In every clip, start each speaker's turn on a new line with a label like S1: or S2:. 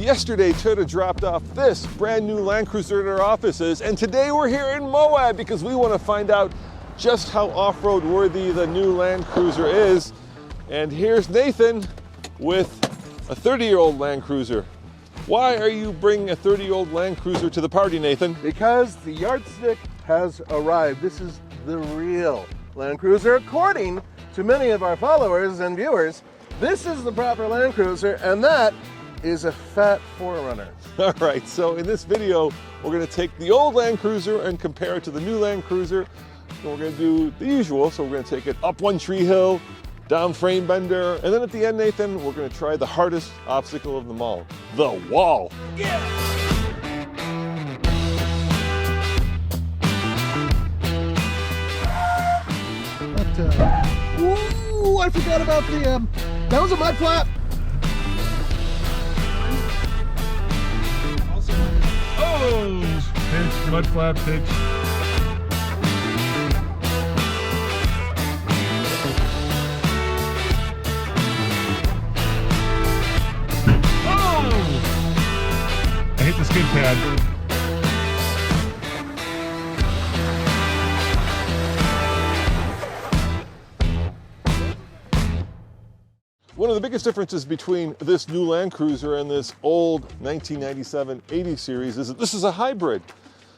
S1: Yesterday, Toyota dropped off this brand new Land Cruiser at our offices, and today we're here in Moab because we want to find out just how off-road worthy the new Land Cruiser is. And here's Nathan with a 30-year-old Land Cruiser. Why are you bringing a 30-year-old Land Cruiser to the party, Nathan?
S2: Because the yardstick has arrived. This is the real Land Cruiser, according to many of our followers and viewers. This is the proper Land Cruiser, and that is a fat 4Runner.
S1: All right, so in this video, we're going to take the old Land Cruiser and compare it to the new Land Cruiser. And we're going to do the usual, so we're going to take it up one tree hill, down frame bender, and then at the end, Nathan, we're going to try the hardest obstacle of them all, the wall.
S2: Yeah! Ooh, I forgot about the, that was a mud flap.
S1: Oh, pitch, mud flap, pitch. I hit the skid pad. One of the biggest differences between this new Land Cruiser and this old 1997 80 series is that this is a hybrid.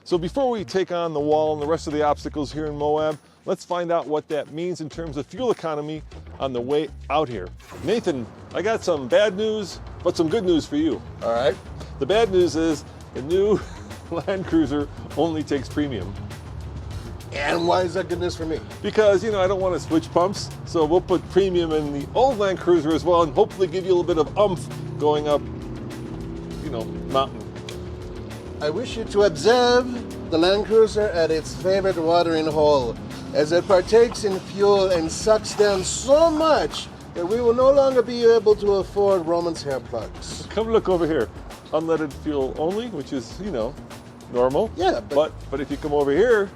S1: So before we take on the wall and the rest of the obstacles here in Moab, let's find out what that means in terms of fuel economy on the way out here. Nathan, I got some bad news, but some good news for you.
S2: All right.
S1: The bad news is the new Land Cruiser only takes premium.
S2: And why is that good news for me?
S1: Because, you know, I don't want to switch pumps, so we'll put premium in the old Land Cruiser as well and hopefully give you a little bit of oomph going up, you know, mountain.
S2: I wish you to observe the Land Cruiser at its favorite watering hole, as it partakes in fuel and sucks down so much that we will no longer be able to afford Roman's hair plugs.
S1: Come look over here. Unleaded fuel only, which is, you know, normal.
S2: Yeah,
S1: but if you come over here,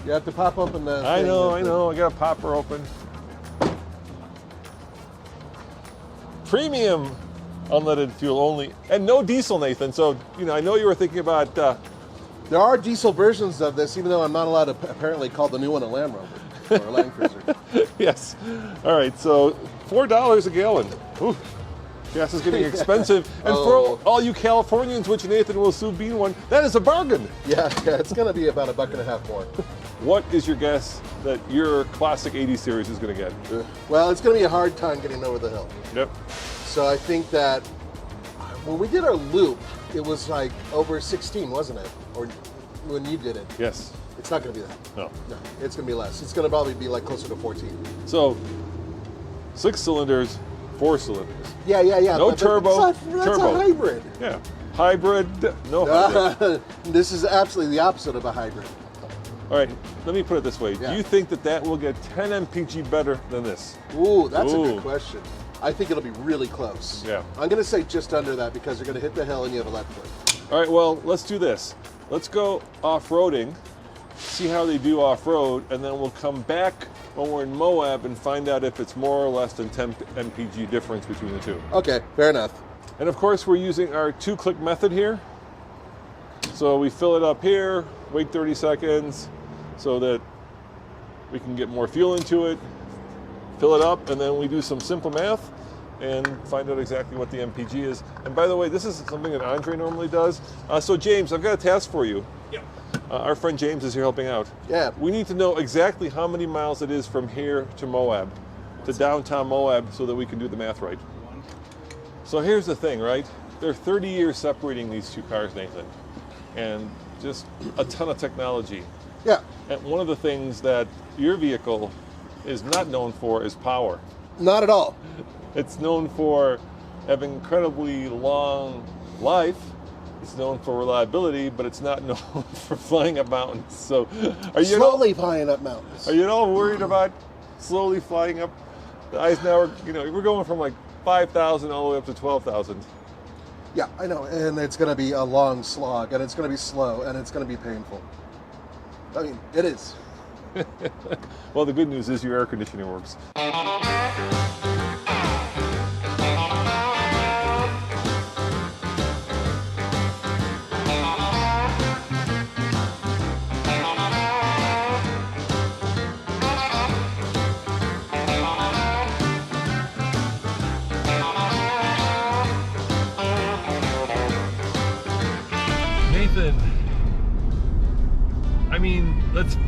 S2: you have to pop open the
S1: I know, I got a popper open. Premium unleaded fuel only, and no diesel, Nathan. So, you know, I know you were thinking about...
S2: There are diesel versions of this, even though I'm not allowed to apparently call the new one a Land Rover or a Land Cruiser.
S1: Yes. All right, so $4 a gallon. Ooh. Gas is getting expensive. And for all you Californians, which Nathan will soon be one, that is a bargain.
S2: Yeah, it's going to be about $1.50 more.
S1: What is your guess that your classic 80 series is going to get?
S2: Well, it's going to be a hard time getting over the hill.
S1: Yep.
S2: So I think that when we did our loop, it was like over 16, wasn't it? Or when you did it?
S1: Yes.
S2: It's not going to be that.
S1: No.
S2: No, it's going to be less. It's going to probably be like closer to 14.
S1: So, 6 cylinders, 4 cylinders.
S2: Yeah.
S1: No turbo.
S2: That's a hybrid.
S1: Yeah. Hybrid, no hybrid.
S2: This is absolutely the opposite of a hybrid.
S1: All right, let me put it this way.
S2: Yeah.
S1: Do you think that will get 10 mpg better than this?
S2: Ooh, that's a good question. I think it'll be really close.
S1: Yeah.
S2: I'm going to say just under that because you're going to hit the hill and you have a left foot.
S1: All right, well, let's do this. Let's go off-roading, see how they do off-road, and then we'll come back when we're in Moab and find out if it's more or less than 10 mpg difference between the two.
S2: Okay, fair enough.
S1: And of course, we're using our 2-click method here. So we fill it up here, wait 30 seconds so that we can get more fuel into it, fill it up, and then we do some simple math and find out exactly what the MPG is. And by the way, this is something that Andre normally does. So James, I've got a task for you.
S3: Yep.
S1: Our friend James is here helping out.
S2: Yeah.
S1: We need to know exactly how many miles it is from here to Moab, to downtown Moab, so that we can do the math right. So here's the thing, right? There are 30 years separating these two cars, Nathan, and just a ton of technology.
S2: Yeah.
S1: And one of the things that your vehicle is not known for is power.
S2: Not at all.
S1: It's known for having incredibly long life. It's known for reliability, but it's not known for flying up mountains. So, are you
S2: slowly flying up mountains?
S1: Are you at all worried about slowly flying up the Eisenhower? You know, we're going from like 5,000 all the way up to 12,000.
S2: Yeah, I know, and it's going to be a long slog, and it's going to be slow, and it's going to be painful. I mean, it is.
S1: Well, the good news is your air conditioning works.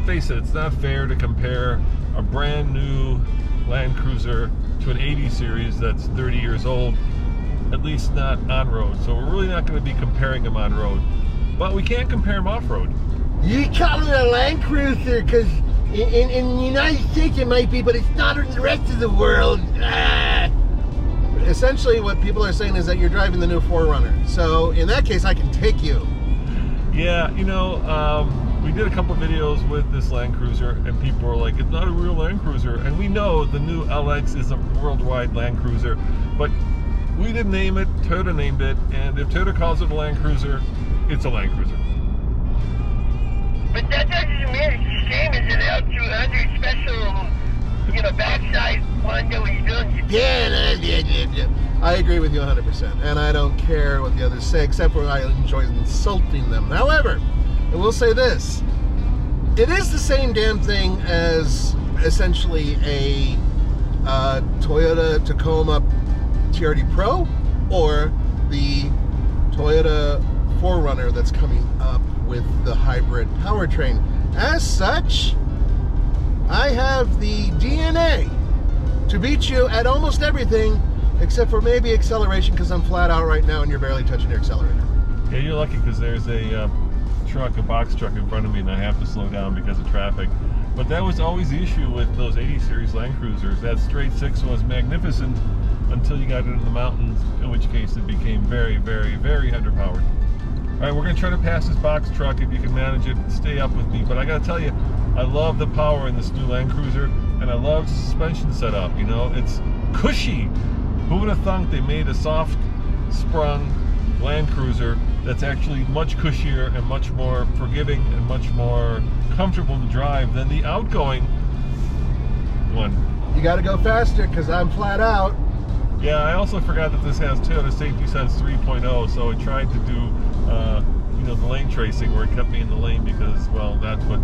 S1: face it, it's not fair to compare a brand new Land Cruiser to an 80 series that's 30 years old, at least not on-road. So we're really not going to be comparing them on-road. But we can compare them off-road.
S2: You call it a Land Cruiser because in the United States it might be, but it's not in the rest of the world. Essentially what people are saying is that you're driving the new 4Runner. So in that case, I can take you.
S1: Yeah, you know, we did a couple videos with this Land Cruiser, and people were like, it's not a real Land Cruiser. And we know the new LX is a worldwide Land Cruiser, but we didn't name it, Toyota named it, and if Toyota calls it a Land Cruiser, it's a Land Cruiser.
S3: But that doesn't mean it's the same as an L200 special, you know, backside one that was doing.
S2: Yeah, I agree with you 100%, and I don't care what the others say, except for I enjoy insulting them. However, I will say this, it is the same damn thing as essentially a Toyota Tacoma TRD Pro or the Toyota 4Runner that's coming up with the hybrid powertrain. As such, I have the DNA to beat you at almost everything except for maybe acceleration, because I'm flat out right now and you're barely touching your accelerator.
S1: Yeah, you're lucky because there's a box truck in front of me and I have to slow down because of traffic. But that was always the issue with those 80 series Land Cruisers. That straight six was magnificent until you got into the mountains, in which case it became very, very, very underpowered. All right, we're going to try to pass this box truck. If you can manage it, stay up with me. But I got to tell you, I love the power in this new Land Cruiser, and I love the suspension setup. You know, it's cushy. Who would have thunk they made a soft sprung Land Cruiser that's actually much cushier and much more forgiving and much more comfortable to drive than the outgoing one.
S2: You got to go faster because I'm flat out.
S1: Yeah, I also forgot that this has Toyota Safety Sense 3.0, so I tried to do you know, the lane tracing where it kept me in the lane because, well, that's what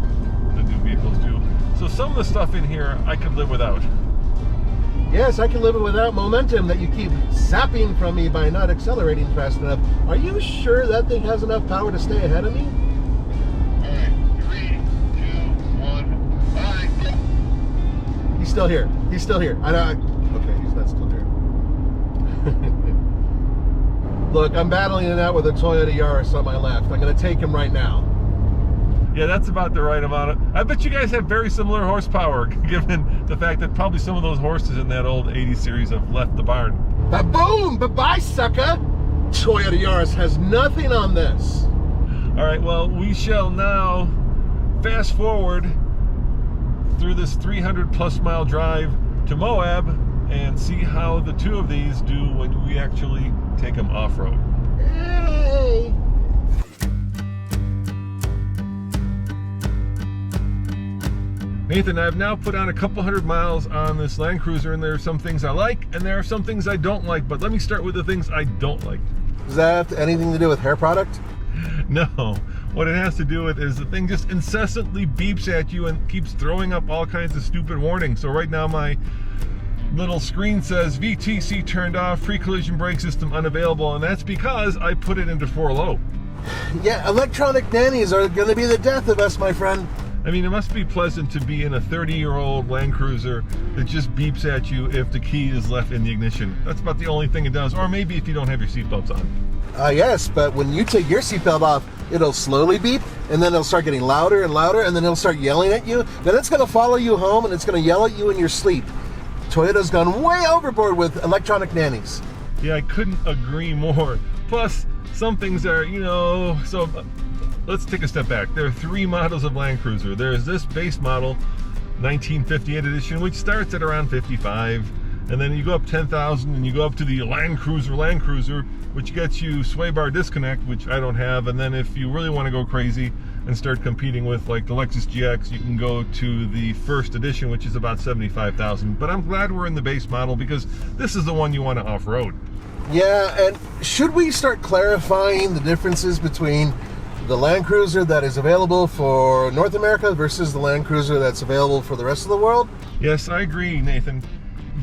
S1: the new vehicles do. So some of the stuff in here I could live without.
S2: Yes, I can live without momentum that you keep zapping from me by not accelerating fast enough. Are you sure that thing has enough power to stay ahead of me?
S3: Alright, 3, 2, 1, 5.
S2: He's still here. He's still here. Okay, he's not still here. Look, I'm battling it out with a Toyota Yaris on my left. I'm going to take him right now.
S1: Yeah, that's about the right amount. I bet you guys have very similar horsepower, given the fact that probably some of those horses in that old 80 series have left the barn.
S2: Ba-boom! Bye-bye, sucker! Toyota Yaris has nothing on this.
S1: All right, well, we shall now fast forward through this 300-plus mile drive to Moab and see how the two of these do when we actually take them off-road.
S2: Hey!
S1: Nathan, I've now put on a couple hundred miles on this Land Cruiser, and there are some things I like, and there are some things I don't like, but let me start with the things I don't like.
S2: Does that have anything to do with hair product?
S1: No. What it has to do with is the thing just incessantly beeps at you and keeps throwing up all kinds of stupid warnings. So right now my little screen says VTC turned off, pre-collision brake system unavailable, and that's because I put it into 4 low.
S2: Yeah, electronic nannies are going to be the death of us, my friend.
S1: I mean, it must be pleasant to be in a 30-year-old Land Cruiser that just beeps at you if the key is left in the ignition. That's about the only thing it does, or maybe if you don't have your seatbelts on.
S2: Yes, but when you take your seatbelt off, it'll slowly beep, and then it'll start getting louder and louder, and then it'll start yelling at you. Then it's going to follow you home, and it's going to yell at you in your sleep. Toyota's gone way overboard with electronic nannies.
S1: Yeah, I couldn't agree more. Plus, some things are, you know, so let's take a step back. There are 3 models of Land Cruiser. There's this base model, 1958 edition, which starts at around 55, and then you go up 10,000 and you go up to the Land Cruiser, which gets you sway bar disconnect, which I don't have. And then if you really want to go crazy and start competing with like the Lexus GX, you can go to the first edition, which is about 75,000. But I'm glad we're in the base model because this is the one you want to off-road.
S2: Yeah, and should we start clarifying the differences between the Land Cruiser that is available for North America versus the Land Cruiser that's available for the rest of the world?
S1: Yes, I agree, Nathan.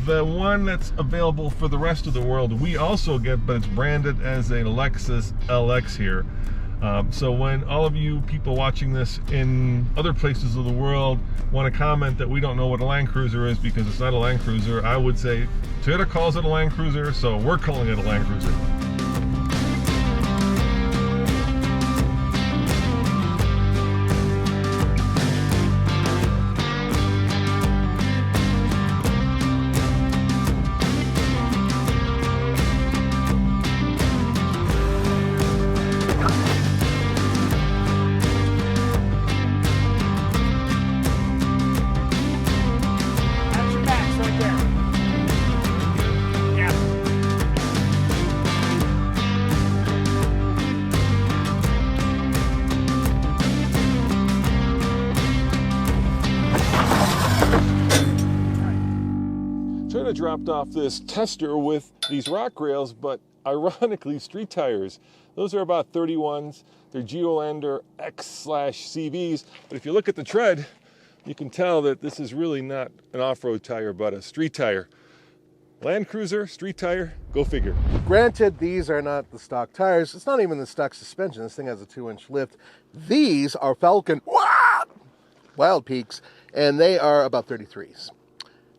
S1: The one that's available for the rest of the world we also get, but it's branded as a Lexus LX here. So when all of you people watching this in other places of the world want to comment that we don't know what a Land Cruiser is because it's not a Land Cruiser, I would say Toyota calls it a Land Cruiser, so we're calling it a Land Cruiser. Toyota dropped off this tester with these rock rails, but ironically street tires. Those are about 31s. They're Geolander X/CVs, but if you look at the tread, you can tell that this is really not an off-road tire, but a street tire. Land Cruiser, street tire, go figure.
S2: Granted, these are not the stock tires. It's not even the stock suspension. This thing has a 2-inch lift. These are Falcon Wild Peaks, and they are about 33s.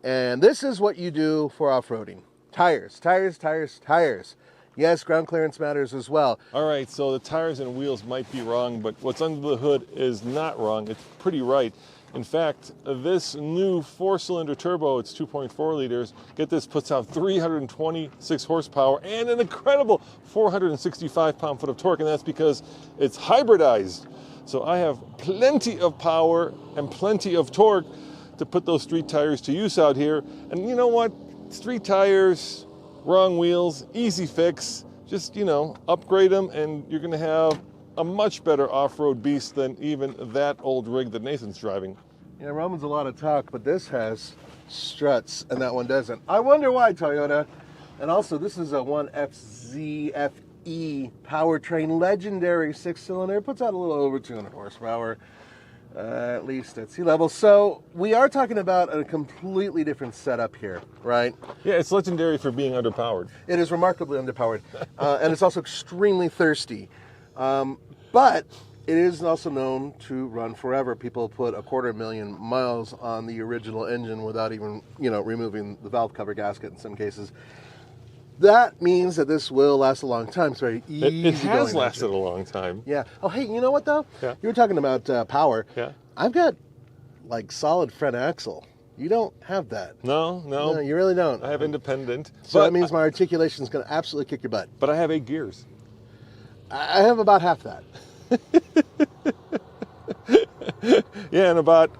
S2: And this is what you do for off-roading. Tires, tires, tires, tires. Yes, ground clearance matters as well.
S1: All right, so the tires and wheels might be wrong, but what's under the hood is not wrong. It's pretty right. In fact, this new 4-cylinder turbo, it's 2.4 liters, get this, puts out 326 horsepower and an incredible 465 pound-foot of torque, and that's because it's hybridized. So I have plenty of power and plenty of torque to put those street tires to use out here. And you know what? Street tires, wrong wheels, easy fix. Just, you know, upgrade them and you're gonna have a much better off-road beast than even that old rig that Nathan's driving.
S2: Yeah, Roman's a lot of talk, but this has struts and that one doesn't. I wonder why, Toyota. And also, this is a 1FZFE powertrain, legendary 6-cylinder. Puts out a little over 200 horsepower. At least at sea level. So we are talking about a completely different setup here, right?
S1: Yeah, it's legendary for being underpowered.
S2: It is remarkably underpowered, and it's also extremely thirsty. But it is also known to run forever. People put 250,000 miles on the original engine without even, you know, removing the valve cover gasket in some cases. That means that this will last a long time. It's very easy.
S1: It has lasted a long time.
S2: Yeah. Oh, hey, you know what though?
S1: Yeah.
S2: You were talking about power.
S1: Yeah.
S2: I've got like solid front axle. You don't have that.
S1: No,
S2: No, you really don't.
S1: I have independent.
S2: So that means my articulation is going to absolutely kick your butt.
S1: But I have 8 gears.
S2: I have about half that.
S1: Yeah, and about,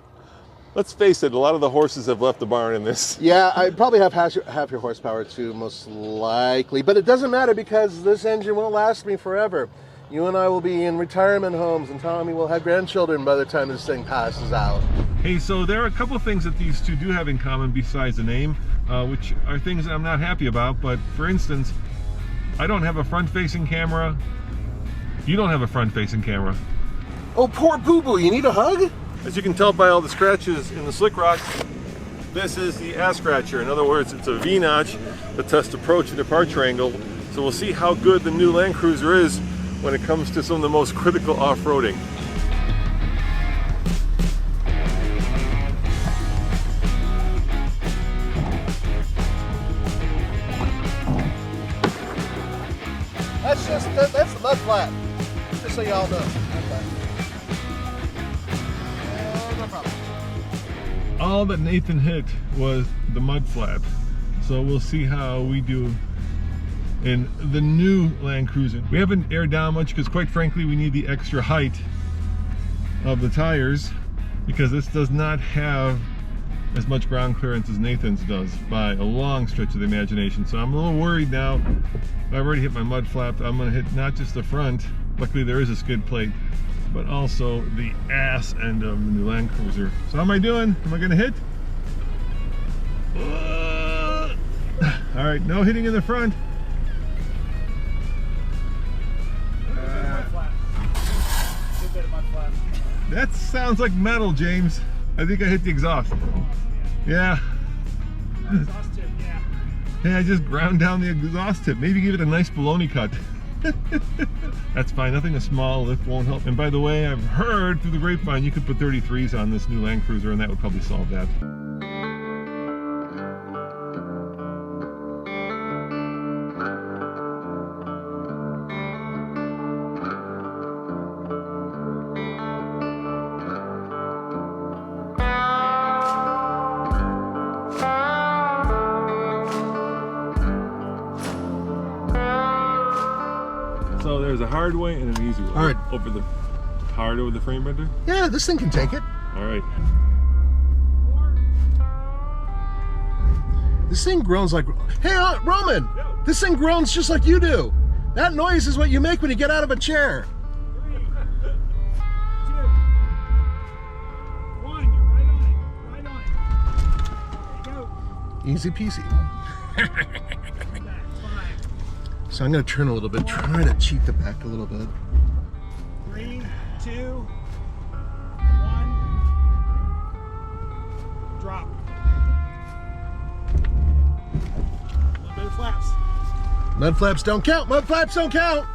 S1: let's face it, a lot of the horses have left the barn in this.
S2: Yeah, I probably have half your horsepower too, most likely. But it doesn't matter because this engine won't last me forever. You and I will be in retirement homes, and Tommy will have grandchildren by the time this thing passes out.
S1: Hey, so there are a couple of things that these two do have in common besides the name, which are things that I'm not happy about. But for instance, I don't have a front-facing camera. You don't have a front-facing camera.
S2: Oh, poor boo-boo, you need a hug?
S1: As you can tell by all the scratches in the slick rock, this is the ass scratcher. In other words, it's a V-notch that tests approach and departure angle. So we'll see how good the new Land Cruiser is when it comes to some of the most critical off-roading.
S2: That's the mud flat, just so y'all know. No problem.
S1: All that Nathan hit was the mud flap. So we'll see how we do in the new Land Cruiser. We haven't aired down much because quite frankly we need the extra height of the tires because this does not have as much ground clearance as Nathan's does by a long stretch of the imagination. So I'm a little worried now. I've already hit my mud flap. I'm going to hit not just the front, luckily there is a skid plate, but also the ass end of the new Land Cruiser. So how am I doing? Am I going to hit? All right, no hitting in the front. That sounds like metal, James. I think I hit the exhaust. Yeah.
S4: Exhaust tip, yeah.
S1: Yeah, I just ground down the exhaust tip. Maybe give it a nice baloney cut. That's fine. Nothing a small lift won't help. And by the way, I've heard through the grapevine you could put 33s on this new Land Cruiser, and that would probably solve that. So there's a hard way and an easy way.
S2: Hard.
S1: Over the frame bender?
S2: Yeah, this thing can take it.
S1: All right.
S2: This thing groans like... Hey, Roman! This thing groans just like you do. That noise is what you make when you get out of a chair.
S4: 3, 2, 1, you're right on it. There you go.
S2: Easy peasy.
S4: That's 5.
S2: So I'm going to turn a little bit, try to cheat the back a little bit.
S4: 3, 2, 1. Drop. A little bit of flaps.
S2: Mud flaps don't count. Mud flaps don't count.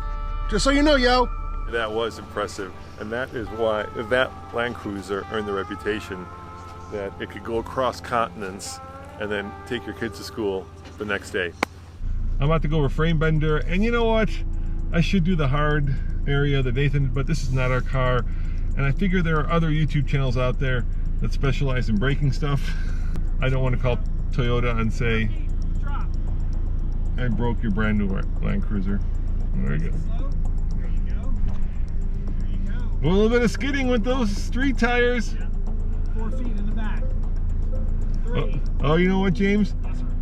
S2: Just so you know, yo.
S1: That was impressive, and that is why that Land Cruiser earned the reputation that it could go across continents and then take your kids to school the next day. I'm about to go over frame bender, and you know what? I should do the hard area that Nathan, but this is not our car, and I figure there are other YouTube channels out there that specialize in braking stuff. I don't want to call Toyota and say,
S4: Drop.
S1: I broke your brand new Land Cruiser. There you go.
S4: Slow. There you go. There you go.
S1: A little bit of skidding with those street tires.
S4: 4 feet in the back. 3,
S1: Oh, you know what, James?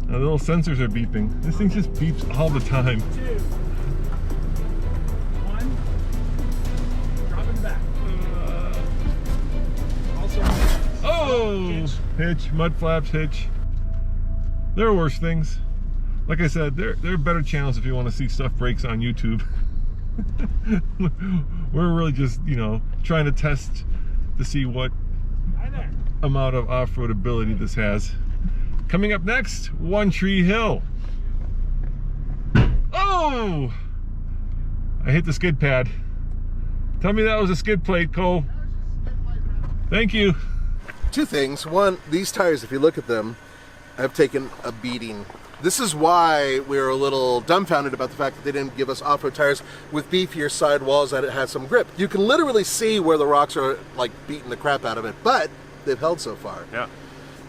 S1: The little sensors are beeping. This thing just beeps all the time.
S4: 2, 1. Drop in the back. Also,
S1: Oh! Hitch, mud flaps, hitch. There are worse things. Like I said, there are better channels if you want to see stuff breaks on YouTube. We're really just, you know, trying to test to see what
S4: hi there.
S1: amount of off-road ability this has. Coming up next, One Tree Hill. Oh! I hit the skid pad. Tell me that was a skid plate, Cole. Thank you.
S2: 2 things. One, these tires, if you look at them, have taken a beating. This is why we were a little dumbfounded about the fact that they didn't give us off-road tires with beefier side walls that it has some grip. You can literally see where the rocks are like beating the crap out of it, but they've held so far.
S1: Yeah.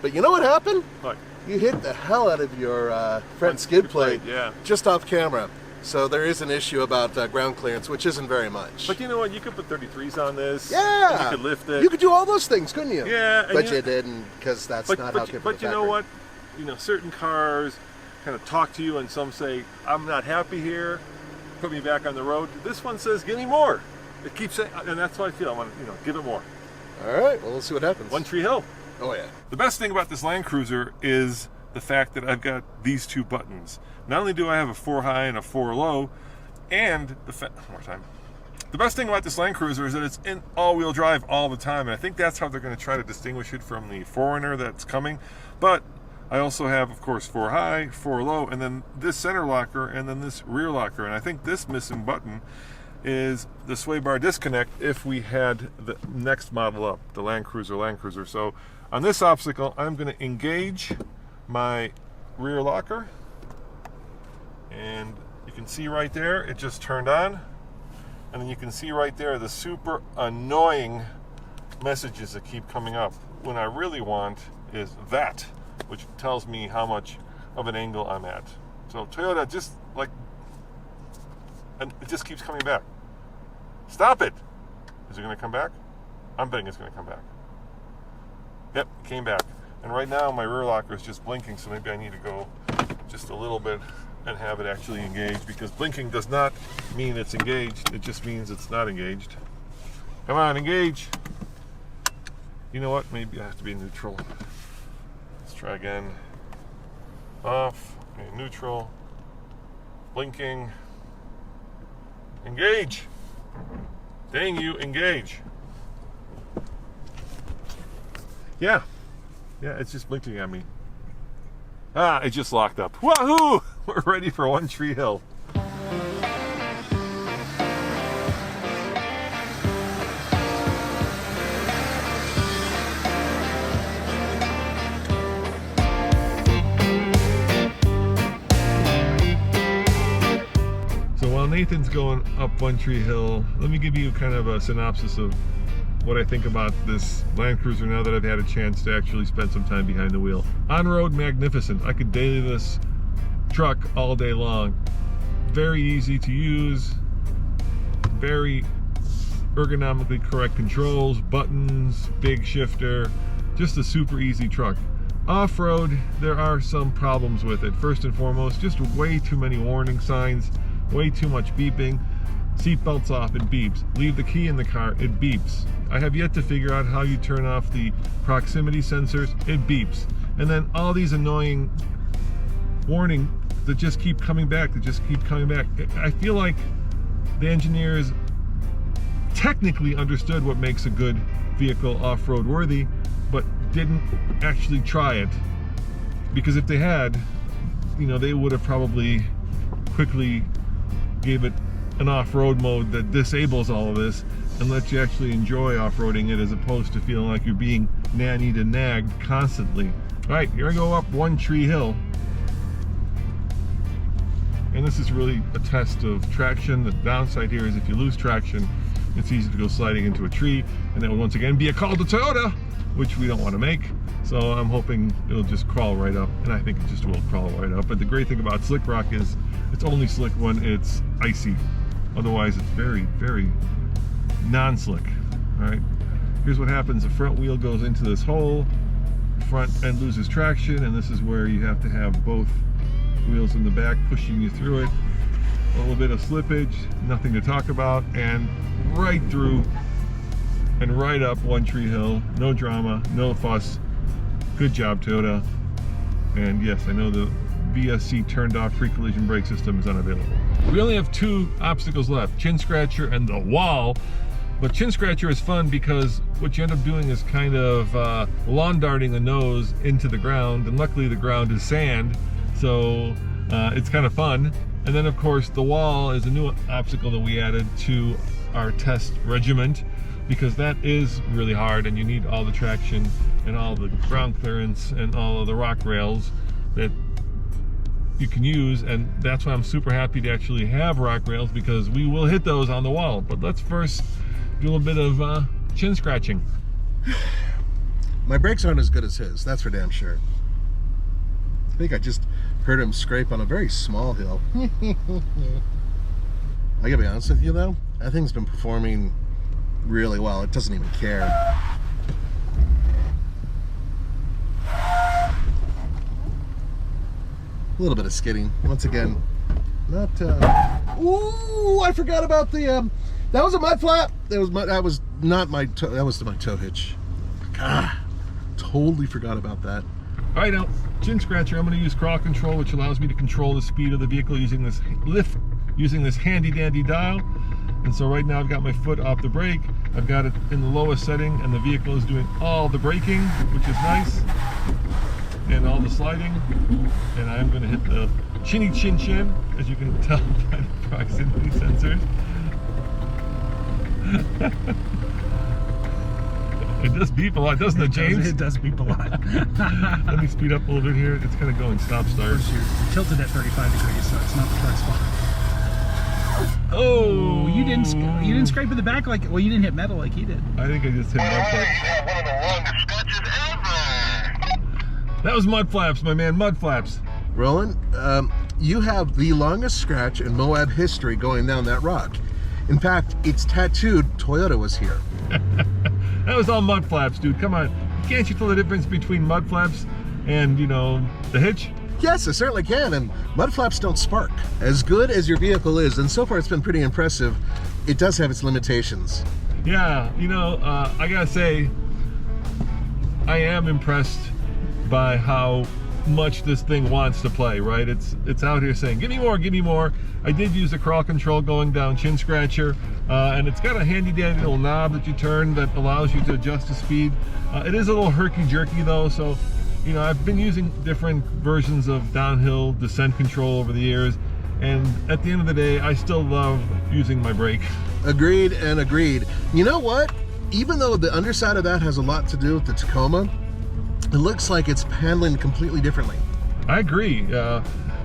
S2: But you know what happened?
S1: What?
S2: You hit the hell out of your front skid plate,
S1: yeah.
S2: just off camera. So there is an issue about ground clearance, which isn't very much.
S1: But you know what? You could put 33s on this.
S2: Yeah.
S1: You could lift it.
S2: You could do all those things, couldn't you?
S1: Yeah.
S2: But you didn't, because that's not how people
S1: But you know what? You know, certain cars kind of talk to you, and some say, I'm not happy here, put me back on the road. This one says, give me more. It keeps saying, and that's what I feel. I want to, you know, give it more.
S2: All right, well, let's see what happens.
S1: One Tree Hill.
S2: Oh, yeah.
S1: The best thing about this Land Cruiser is the fact that I've got these 2 buttons. Not only do I have a 4 high and a 4 low, and one more time. The best thing about this Land Cruiser is that it's in all-wheel drive all the time, and I think that's how they're going to try to distinguish it from the Foreigner that's coming. But I also have, of course, 4 high, 4 low, and then this center locker, and then this rear locker. And I think this missing button is the sway bar disconnect if we had the next model up, the Land Cruiser. So on this obstacle, I'm going to engage my rear locker, and you can see right there, it just turned on. And then you can see right there the super annoying messages that keep coming up. What I really want is that, which tells me how much of an angle I'm at. So Toyota, just like, and it just keeps coming back. Stop it! Is it going to come back? I'm betting it's going to come back. Yep, it came back. And right now my rear locker is just blinking, so maybe I need to go just a little bit and have it actually engaged, because blinking does not mean it's engaged, it just means it's not engaged. Come on, engage! You know what, maybe I have to be neutral. Let's try again. Off, okay, neutral, blinking, engage! Dang you, engage! Yeah, it's just blinking at me. Ah, it just locked up. Wahoo! We're ready for One Tree Hill. Nathan's going up One Tree Hill. Let me give you kind of a synopsis of what I think about this Land Cruiser now that I've had a chance to actually spend some time behind the wheel. On-road, magnificent. I could daily this truck all day long. Very easy to use, very ergonomically correct controls, buttons, big shifter, just a super easy truck. Off-road, there are some problems with it. First and foremost, just way too many warning signs, way too much beeping. Seatbelts off, it beeps. Leave the key in the car, it beeps. I have yet to figure out how you turn off the proximity sensors, it beeps. And then all these annoying warnings that just keep coming back, I feel like the engineers technically understood what makes a good vehicle off-road worthy, but didn't actually try it. Because if they had, you know, they would have probably quickly gave it an off-road mode that disables all of this and lets you actually enjoy off-roading it, as opposed to feeling like you're being nannied and nagged constantly. All right, here I go up One Tree Hill. And this is really a test of traction. The downside here is if you lose traction, it's easy to go sliding into a tree, and that would once again be a call to Toyota, which we don't want to make. So I'm hoping it'll just crawl right up, and I think it just will crawl right up. But the great thing about slick rock is it's only slick when it's icy. Otherwise, it's very, very non-slick. All right, here's what happens. The front wheel goes into this hole, front end loses traction, and this is where you have to have both wheels in the back pushing you through it. A little bit of slippage, nothing to talk about, and right through and right up One Tree Hill. No drama, no fuss. Good job, Toyota. And yes, I know the VSC turned off pre-collision brake system is unavailable. We only have two obstacles left, Chin Scratcher and the wall. But Chin Scratcher is fun because what you end up doing is kind of lawn darting the nose into the ground, and luckily the ground is sand, so it's kind of fun. And then of course the wall is a new obstacle that we added to our test regiment, because that is really hard and you need all the traction and all the ground clearance and all of the rock rails that you can use. And that's why I'm super happy to actually have rock rails, because we will hit those on the wall. But let's first do a little bit of chin scratching.
S2: My brakes aren't as good as his, that's for damn sure. I think I just heard him scrape on a very small hill. I gotta be honest with you though, that thing's been performing really well. It doesn't even care. A little bit of skidding once again. Not ooh, I forgot about the that was a mud flap. That was my tow hitch. God, totally forgot about that.
S1: All right, now chin scratcher, I'm going to use crawl control, which allows me to control the speed of the vehicle using this lift, using this handy dandy dial. And so right now I've got my foot off the brake, I've got it in the lowest setting, and the vehicle is doing all the braking, which is nice, and all the sliding. And I'm going to hit the chinny chin chin, as you can tell by the proximity sensors. It does beep a lot, doesn't it, James?
S4: It does beep a lot.
S1: Let me speed up a little bit here. It's kind of going stop start.
S4: You're tilted at 35 degrees, so it's not the truck's fault.
S1: Oh,
S4: you didn't scrape in the back like, well, you didn't hit metal like he did.
S1: I think I just hit mud flaps.
S3: You have one of the longest scratches ever.
S1: That was mud flaps, my man, mud flaps.
S2: Roland, you have the longest scratch in Moab history going down that rock. In fact, it's tattooed Toyota was here.
S1: That was all mud flaps, dude. Come on. Can't you tell the difference between mud flaps and, you know, the hitch?
S2: Yes, I certainly can, and mud flaps don't spark. As good as your vehicle is, and so far it's been pretty impressive, it does have its limitations.
S1: Yeah, you know, I gotta say, I am impressed by how much this thing wants to play, right? It's out here saying, give me more, give me more. I did use the crawl control going down chin scratcher, and it's got a handy dandy little knob that you turn that allows you to adjust the speed. It is a little herky-jerky though, so you know, I've been using different versions of downhill descent control over the years, and at the end of the day, I still love using my brake.
S2: Agreed and agreed. You know what? Even though the underside of that has a lot to do with the Tacoma, it looks like it's handling completely differently.
S1: I agree.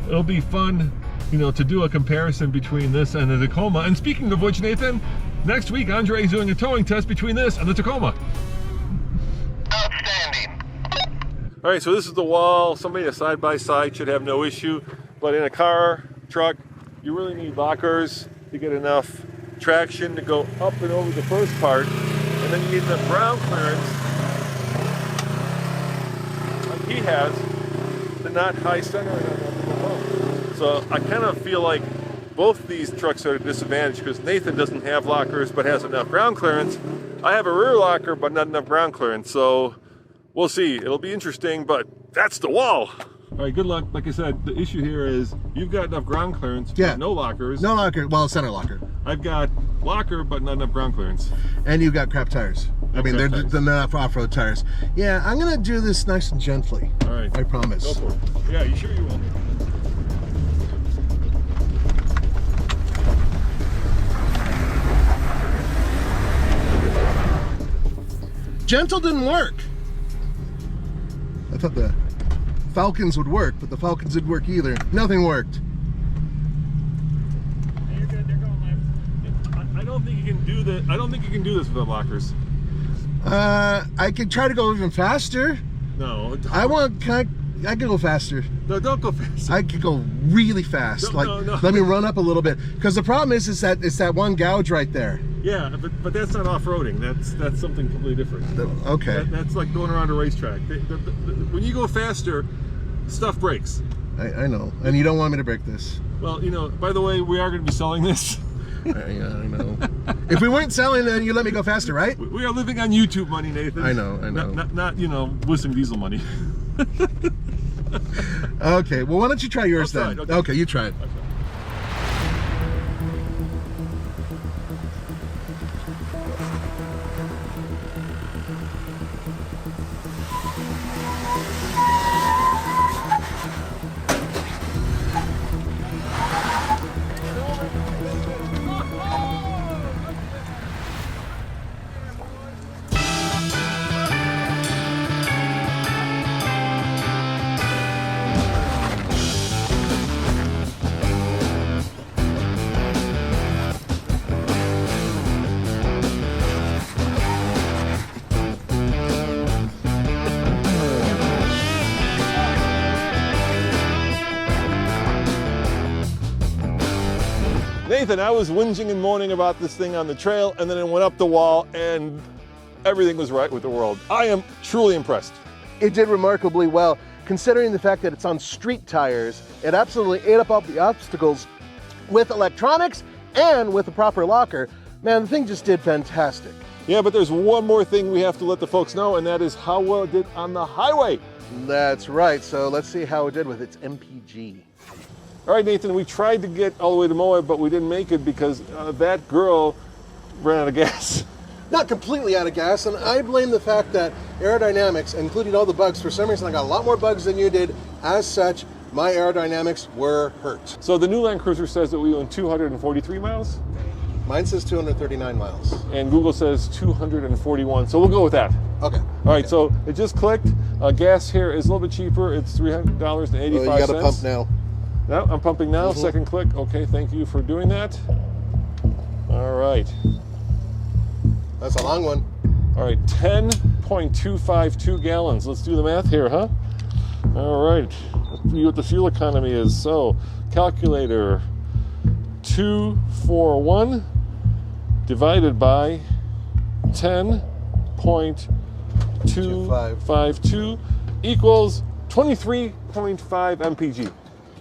S1: It'll be fun you know, to do a comparison between this and the Tacoma. And speaking of which, Nathan, next week Andre is doing a towing test between this and the Tacoma.
S3: Outstanding.
S1: All right, so this is the wall. Somebody a side-by-side should have no issue, but in a car, truck, you really need lockers to get enough traction to go up and over the first part, and then you need enough ground clearance, like he has, to not high center it on that little bump. So I kind of feel like both these trucks are at a disadvantage because Nathan doesn't have lockers but has enough ground clearance. I have a rear locker but not enough ground clearance, so we'll see. It'll be interesting, but that's the wall. All right, good luck. Like I said, the issue here is you've got enough ground clearance,
S2: Yeah.
S1: but no lockers.
S2: No locker, well, center locker.
S1: I've got locker, but not enough ground clearance.
S2: And you've got crap tires. I mean,
S1: crap
S2: they're
S1: tires.
S2: not off-road tires. Yeah, I'm gonna do this nice and gently.
S1: All right.
S2: I promise.
S1: Go for it. Yeah, you sure you will?
S2: Gentle didn't work. I thought the Falcons would work, but the Falcons didn't work either. Nothing worked.
S4: You're good. They're going left.
S1: I don't think you can do that. I don't think you can do this without lockers.
S2: I could try to go even faster.
S1: No. Don't.
S2: I could go faster.
S1: No, don't go fast.
S2: I could go really fast.
S1: No, no.
S2: Let me run up a little bit. Because the problem is that it's that one gouge right there.
S1: Yeah, but that's not off-roading. That's something completely different.
S2: Okay.
S1: That's like going around a racetrack. When you go faster, stuff breaks.
S2: I know. And you don't want me to break this.
S1: Well, you know, by the way, we are going to be selling this.
S2: Yeah, I know. If we weren't selling, then you let me go faster, right?
S1: We are living on YouTube money, Nathan.
S2: I know.
S1: Not you know, whistling diesel money.
S2: Okay, well, why don't you try yours
S1: I'll try
S2: then?
S1: it, okay.
S2: Okay, you try it.
S1: Nathan, I was whinging and moaning about this thing on the trail, and then it went up the wall, and everything was right with the world. I am truly impressed.
S2: It did remarkably well, considering the fact that it's on street tires. It absolutely ate up all the obstacles with electronics and with a proper locker. Man, the thing just did fantastic.
S1: Yeah, but there's one more thing we have to let the folks know, and that is how well it did on the highway.
S2: That's right, so let's see how it did with its MPG.
S1: All right, Nathan, we tried to get all the way to Moab, but we didn't make it because that girl ran out of gas.
S2: Not completely out of gas, and I blame the fact that aerodynamics, including all the bugs, for some reason I got a lot more bugs than you did. As such, my aerodynamics were hurt.
S1: So the new Land Cruiser says that we went 243 miles,
S2: Mine says 239 miles.
S1: and Google says 241, so we'll go with that.
S2: Okay.
S1: All right, so it just clicked. Gas here is a little bit cheaper. It's $300.85.
S2: Well, you got to pump now.
S1: No, I'm pumping now. Second click. Okay, thank you for doing that. All right.
S2: That's a long one.
S1: All right, 10.252 gallons. Let's do the math here, huh? All right. Let's see what the fuel economy is. So, calculator, 241 divided by 10.252 equals 23.5 mpg.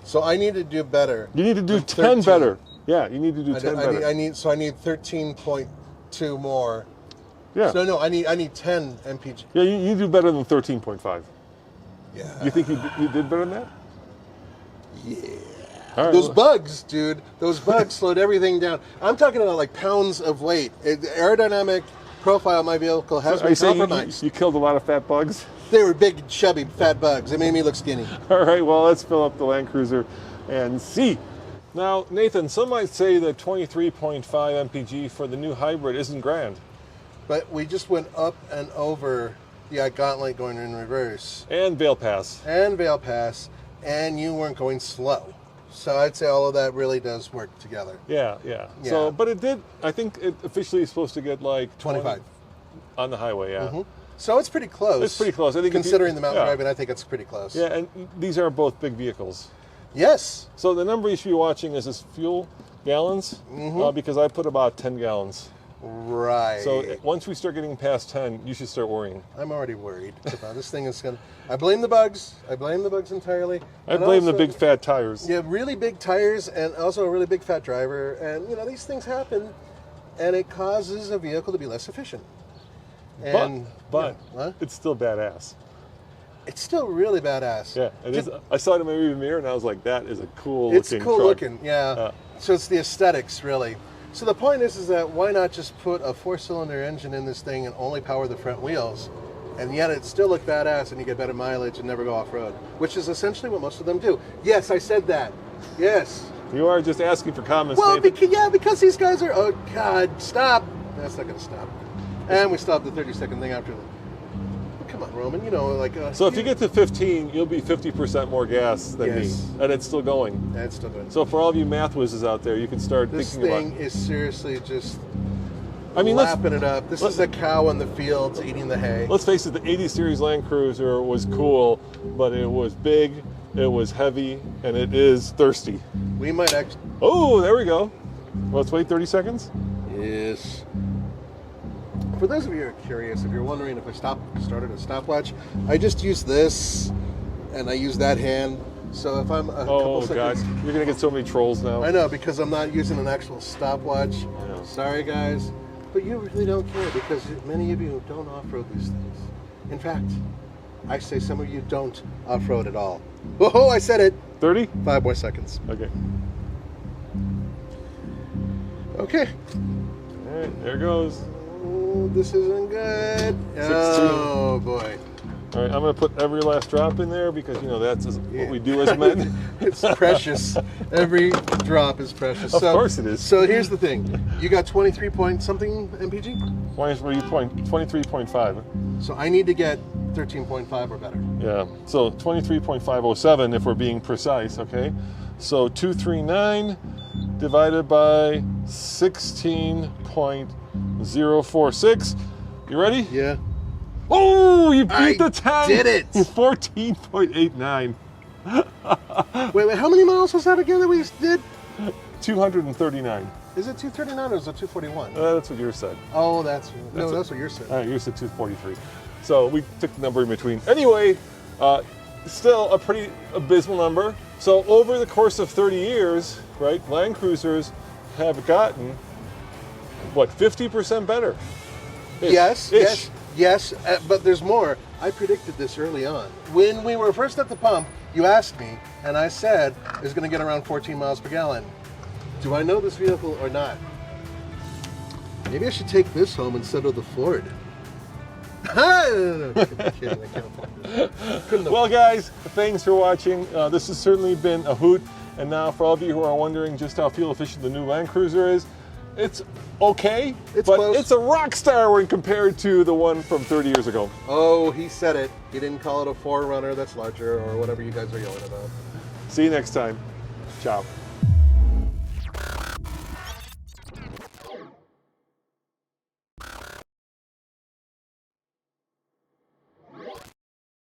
S2: So I need to do better.
S1: You need to do
S2: than
S1: 10
S2: 13.
S1: better. Yeah, you need to do 10 better.
S2: I need 13.2 more.
S1: Yeah.
S2: So no, I need 10 mpg.
S1: Yeah, you do better than 13.5.
S2: Yeah.
S1: You think you did better than that?
S2: Yeah.
S1: All right,
S2: Those
S1: well-
S2: bugs, dude. Those bugs slowed everything down. I'm talking about like pounds of weight. The aerodynamic profile of my vehicle has
S1: Are you
S2: been
S1: saying
S2: compromised.
S1: you killed a lot of fat bugs?
S2: They were big, chubby, fat bugs. They made me look skinny.
S1: All right, well, let's fill up the Land Cruiser and see. Now, Nathan, some might say that 23.5 mpg for the new hybrid isn't grand.
S2: But we just went up and over the gauntlet going in reverse.
S1: And Vale Pass.
S2: And Vale Pass, and you weren't going slow. So I'd say all of that really does work together.
S1: Yeah. So, but it did. I think it officially is supposed to get like
S2: 25
S1: on the highway. Yeah.
S2: So it's pretty close.
S1: It's pretty close. I think
S2: considering the mountain driving, I think it's pretty close.
S1: Yeah, and these are both big vehicles.
S2: Yes.
S1: So the number you should be watching is this fuel gallons, because I put about 10 gallons.
S2: Right.
S1: So once we start getting past 10, you should start worrying.
S2: I'm already worried about this thing is going to... I blame the bugs. I blame the bugs entirely.
S1: I blame the big fat tires.
S2: Yeah, really big tires and also a really big fat driver. And, you know, these things happen and it causes a vehicle to be less efficient. And,
S1: but
S2: yeah,
S1: it's still badass.
S2: It's still really badass.
S1: Yeah, it is. I saw it in my rearview mirror and I was like, that is a cool looking truck.
S2: It's cool looking, yeah. So it's the aesthetics, really. So the point is that why not just put a 4-cylinder engine in this thing and only power the front wheels, and yet it still look badass and you get better mileage and never go off-road, which is essentially what most of them do. Yes, I said that. Yes.
S1: You are just asking for comments.
S2: Well, because these guys are... Oh, God, stop. That's not going to stop. And we stopped the 30-second thing after that. Come on, Roman, you know, like...
S1: so if you get to 15, you'll be 50% more gas than me. And it's still going.
S2: And it's still going.
S1: So for all of you math whizzes out there, you can start thinking about...
S2: This thing is seriously just
S1: lapping
S2: it up. This is a cow in the fields eating the hay.
S1: Let's face it, the 80 Series Land Cruiser was cool, but it was big, it was heavy, and it is thirsty.
S2: We might actually...
S1: Oh, there we go. Let's wait 30 seconds.
S2: Yes. For those of you who are curious, if you're wondering if I started a stopwatch, I just use this, and I use that hand. So if I'm a couple seconds...
S1: God, you're going to get so many trolls now.
S2: I know, because I'm not using an actual stopwatch.
S1: I know.
S2: Sorry, guys. But you really don't care, because many of you don't off-road these things. In fact, I say some of you don't off-road at all. Whoa, I said it!
S1: 30?
S2: 5 more seconds.
S1: Okay.
S2: Okay.
S1: All right, there goes.
S2: Oh, this isn't good.
S1: 16.
S2: Oh, boy.
S1: All right, I'm going to put every last drop in there because, you know, that's what we do as men.
S2: It's precious. Every drop is precious.
S1: Of course it is.
S2: So here's the thing. You got 23 point something MPG?
S1: 23.5.
S2: So I need to get 13.5 or better.
S1: Yeah, so 23.507 if we're being precise, okay? So 239 divided by 16.046. You ready?
S2: Yeah.
S1: Oh, you beat the 10.
S2: I did it.
S1: 14.89.
S2: Wait, how many miles was that again that we did?
S1: 239.
S2: Is it 239 or is it 241?
S1: That's what yours said.
S2: Oh, that's what yours said.
S1: All right, yours said 243. So we took the number in between. Anyway, still a pretty abysmal number. So over the course of 30 years, right, Land Cruisers have gotten, what, 50% better?
S2: Yes, but there's more. I predicted this early on. When we were first at the pump, you asked me, and I said it's going to get around 14 miles per gallon. Do I know this vehicle or not? Maybe I should take this home instead of the Ford. No, I'm kidding, I can't afford it.
S1: Well, guys, thanks for watching. This has certainly been a hoot. And now for all of you who are wondering just how fuel efficient the new Land Cruiser is, it's okay, but
S2: close.
S1: It's a rock star when compared to the one from 30 years ago.
S2: Oh, he said it. He didn't call it a 4Runner that's larger or whatever you guys are yelling about.
S1: See you next time. Ciao.